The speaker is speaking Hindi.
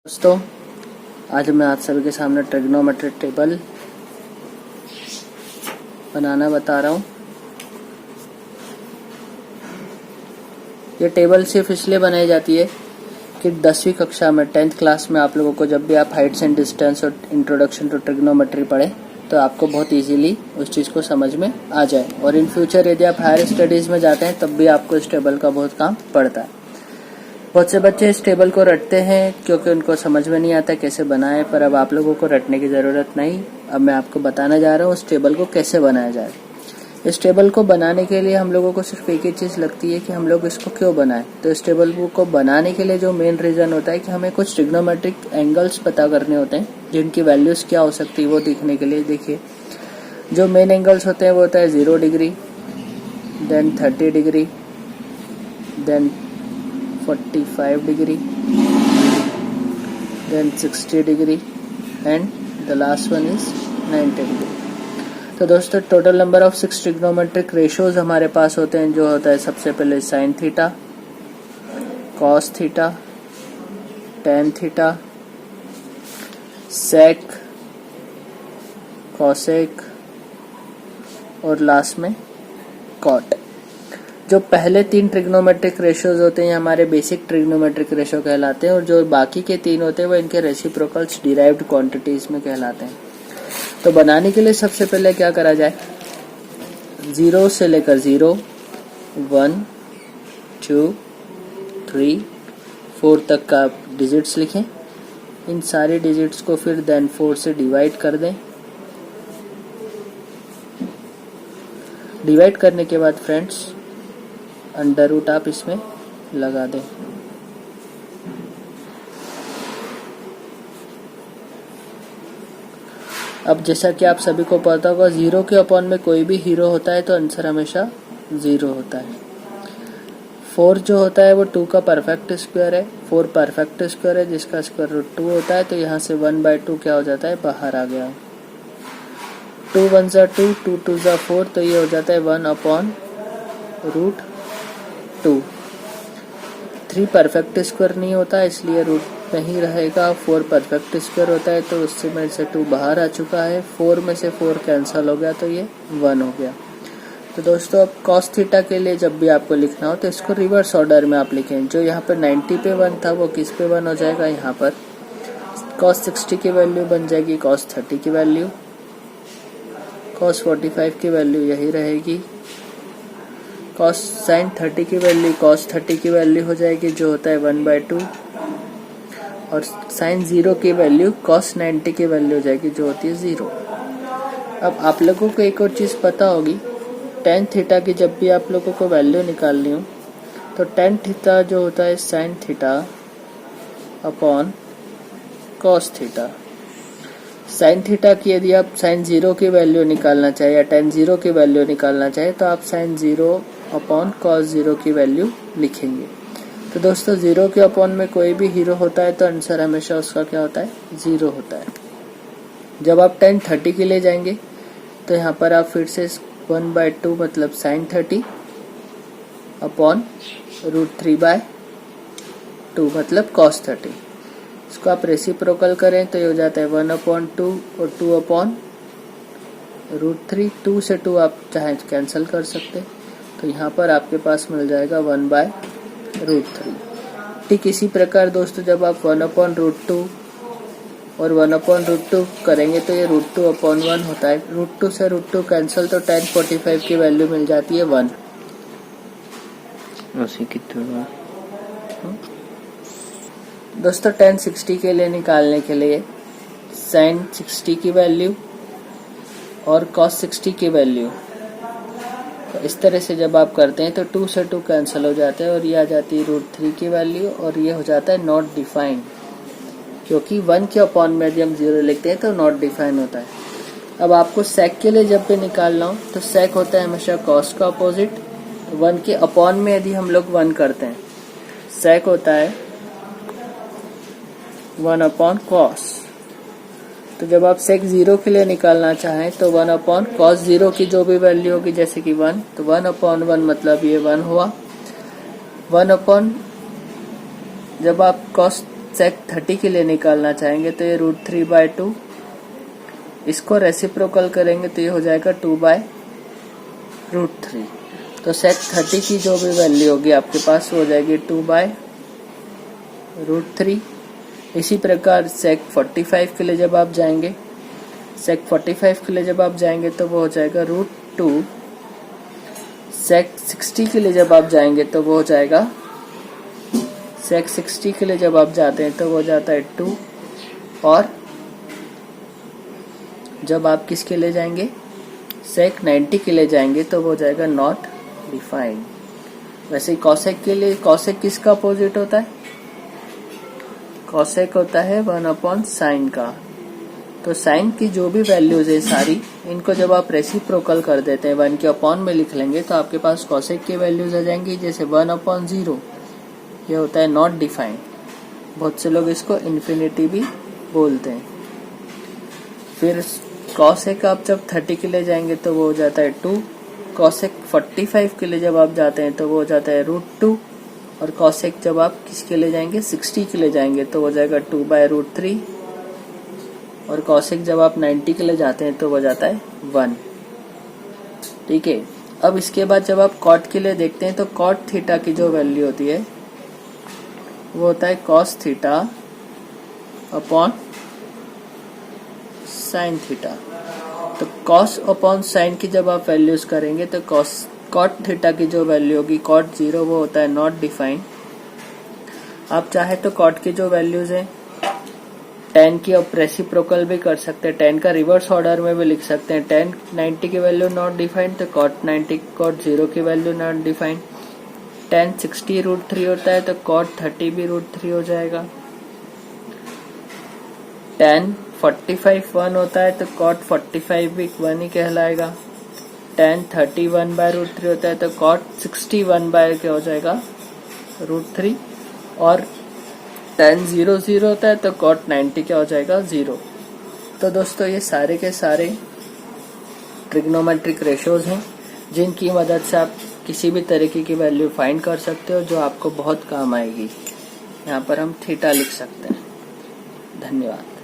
दोस्तों, आज मैं आप सभी के सामने ट्रिग्नोमेट्रिक टेबल बनाना बता रहा हूँ। ये टेबल सिर्फ इसलिए बनाई जाती है कि 10वीं कक्षा में 10th क्लास में आप लोगों को जब भी आप हाइट्स एंड डिस्टेंस और इंट्रोडक्शन टू ट्रिग्नोमेट्री पढ़े तो आपको बहुत इजीली उस चीज़ को समझ में आ जाए, और इन फ्यूचर यदि आप हायर स्टडीज़ में जाते हैं तब भी आपको इस टेबल का बहुत काम पड़ता है। बहुत से बच्चे इस टेबल को रटते हैं क्योंकि उनको समझ में नहीं आता कैसे बनाएं, पर अब आप लोगों को रटने की ज़रूरत नहीं। अब मैं आपको बताने जा रहा हूँ इस टेबल को कैसे बनाया जाए। इस टेबल को बनाने के लिए हम लोगों को सिर्फ एक ही चीज़ लगती है कि हम लोग इसको क्यों बनाएं। तो इस टेबल को बनाने के लिए जो मेन रीज़न होता है कि हमें कुछ ट्रिग्नोमेट्रिक एंगल्स पता करने होते हैं जिनकी वैल्यूज़ क्या हो सकती है वो देखने के लिए। देखिए, जो मेन एंगल्स होते हैं वो होता है 0 degree, then 30 degree, then 45 degree, then 60 degree, and the last one is 90 degree। तो दोस्तों, total number of 6 trigonometric ratios हमारे पास होते हैं, जो होता है सबसे पहले sine theta, cos theta, tan theta, sec, cosec और लास्ट में कॉट। जो पहले 3 ट्रिग्नोमेट्रिक रेशियोज होते हैं हमारे बेसिक ट्रिग्नोमेट्रिक रेशियो कहलाते हैं, और जो बाकी के 3 होते हैं वो इनके रेसिप्रोकल्स डिराइव्ड क्वांटिटीज में कहलाते हैं। तो बनाने के लिए सबसे पहले क्या करा जाए, 0 से लेकर 0, 1, 2, 3, 4 तक का डिजिट्स लिखें। इन सारे डिजिट्स को फिर देन 4 से डिवाइड कर दें। डिवाइड करने के बाद फ्रेंड्स अंडर रूट आप इसमें लगा दें। अब जैसा कि आप सभी को पता होगा, 0 के अपॉन में कोई भी हीरो होता है तो आंसर हमेशा 0 होता है। 4 जो होता है वो 2 का परफेक्ट स्क्वायर है। 4 परफेक्ट स्क्वायर है जिसका स्क्वायर रूट 2 होता है, तो यहाँ से 1/2 क्या हो जाता है, बाहर आ गया। 2 1 ज़ा 2, 2 2 ज़ा 4, तो ये हो जाता है 1/√2। 3 परफेक्ट स्क्वायर नहीं होता इसलिए रूट नहीं रहेगा। 4 परफेक्ट स्क्वायर होता है तो उससे में से 2 बाहर आ चुका है। 4 में से 4 कैंसिल हो गया तो ये 1 हो गया। तो दोस्तों, अब कॉस थीटा के लिए जब भी आपको लिखना हो तो इसको रिवर्स ऑर्डर में आप लिखें। जो यहाँ पर 90 पे 1 था वो किस पे 1 हो जाएगा, यहाँ पर कॉस 60 की वैल्यू बन जाएगी कॉस 30 की वैल्यू, कॉस 45 की वैल्यू यही रहेगी, कॉस साइन 30 की वैल्यू कॉस 30 की वैल्यू हो जाएगी जो होता है 1/2, और साइन 0 की वैल्यू कॉस 90 की वैल्यू हो जाएगी जो होती है 0। अब आप लोगों को एक और चीज़ पता होगी, टेन थीटा की जब भी आप लोगों को वैल्यू निकालनी हो तो टेन थीटा जो होता है sine theta upon cos theta. Sine theta की यदि आप साइन 0 की वैल्यू निकालना चाहे या टेन 0 की वैल्यू निकालना चाहे तो आप साइन 0 अपॉन कॉस 0 की वैल्यू लिखेंगे। तो दोस्तों, 0 के अपॉन में कोई भी हीरो होता है तो आंसर हमेशा उसका क्या होता है, 0 होता है। जब आप टेन 30 के लिए जाएंगे तो यहाँ पर आप फिर से 1/2 मतलब साइन 30 अपॉन √3/2 मतलब कॉस 30। इसको आप रेसिप्रोकल करें तो ये हो जाता है 1/2 और 2/√3। 2 से 2 आप चाहे कैंसिल कर सकते, तो यहाँ पर आपके पास मिल जाएगा 1/√3। ठीक इसी प्रकार दोस्तों, जब आप 1/√2 और 1/√2 करेंगे तो ये √2/1 होता है। √2 से √2 कैंसिल तो tan 45 की वैल्यू मिल जाती है 1। दोस्तों, tan 60 के लिए निकालने के लिए sin 60 की वैल्यू और cos 60 की वैल्यू, तो इस तरह से जब आप करते हैं तो 2 से 2 कैंसिल हो जाते हैं और ये आ जाती है √3 की वैल्यू, और ये हो जाता है नॉट डिफाइंड, क्योंकि 1 के अपॉन में यदि हम 0 लिखते हैं तो नॉट डिफाइन होता है। अब आपको सेक के लिए जब भी निकालना हो तो सेक होता है हमेशा कॉस का अपोजिट। 1 के अपॉन में यदि हम लोग 1 करते हैं, सेक होता है 1/cos। तो जब आप सेक 0 के लिए निकालना चाहें तो 1/cos 0 की जो भी वैल्यू होगी, जैसे कि 1, तो 1/1 मतलब ये 1 हुआ। 1 जब आप cos सेक 30 के लिए निकालना चाहेंगे तो ये √3/2, इसको रेसिप्रोकल करेंगे तो ये हो जाएगा 2/√3। तो सेक 30 की जो भी वैल्यू होगी आपके पास वो हो जाएगी 2/√3। इसी प्रकार सेक 45 के लिए जब आप जाएंगे, सेक 45 के लिए जब आप जाएंगे तो वो हो जाएगा √2। सेक 60 के लिए जब आप जाएंगे तो वो हो जाएगा, सेक 60 के लिए जब आप जाते हैं तो वो हो जाता है 2। और जब आप किसके लिए जाएंगे, सेक 90 के लिए जाएंगे तो वो हो जाएगा नॉट डिफाइंड। वैसे कॉसेक के लिए, कॉसेक किसका अपोजिट होता है, कॉसेक होता है 1/sin का। तो साइन की जो भी वैल्यूज है सारी, इनको जब आप रेसिप्रोकल कर देते हैं 1 के अपॉन में लिख लेंगे तो आपके पास कॉसेक की वैल्यूज आ जाएंगी। जैसे 1/0 ये होता है नॉट डिफाइंड, बहुत से लोग इसको इन्फिनिटी भी बोलते हैं। फिर कॉसेक आप जब 30 के लिए जाएंगे तो वो हो जाता है 2। कॉसेक 45 के लिए जब आप जाते हैं तो वो हो जाता है √2। और कॉसेक जब आप किसके लिए जाएंगे, 60 के लिए जाएंगे तो हो जाएगा 2/√3। और कॉसेक जब आप 90 के लिए जाते हैं तो वो जाता है 1। ठीक है। अब इसके बाद जब आप कॉट के लिए देखते हैं तो कॉट थीटा की जो वैल्यू होती है वो होता है cos theta upon sine theta. तो कॉस अपॉन साइन की जब आप वैल्यूज करेंगे तो कॉट थीटा की जो वैल्यू होगी कॉट 0 वो होता है नॉट डिफाइंड। आप चाहे तो कॉट की जो वैल्यूज है tan की आप रेसिप्रोकल भी कर सकते हैं, tan का रिवर्स ऑर्डर में भी लिख सकते हैं। tan 90 की वैल्यू नॉट डिफाइंड तो cot 90 cot 0 की वैल्यू नॉट डिफाइंड। tan 60 √3 होता है तो cot 30 भी √3 हो जाएगा। tan 45 1 होता है तो cot 45 भी 1 ही कहलाएगा। tan 30 1/√3 होता है तो cot 60 1/ क्या हो जाएगा, √3। और tan 0 0 होता है तो cot 90 क्या हो जाएगा, 0। तो दोस्तों ये सारे के सारे ट्रिग्नोमेट्रिक रेशोज हैं जिनकी मदद से आप किसी भी तरीके की वैल्यू फाइंड कर सकते हो जो आपको बहुत काम आएगी। यहाँ पर हम थीटा लिख सकते हैं। धन्यवाद।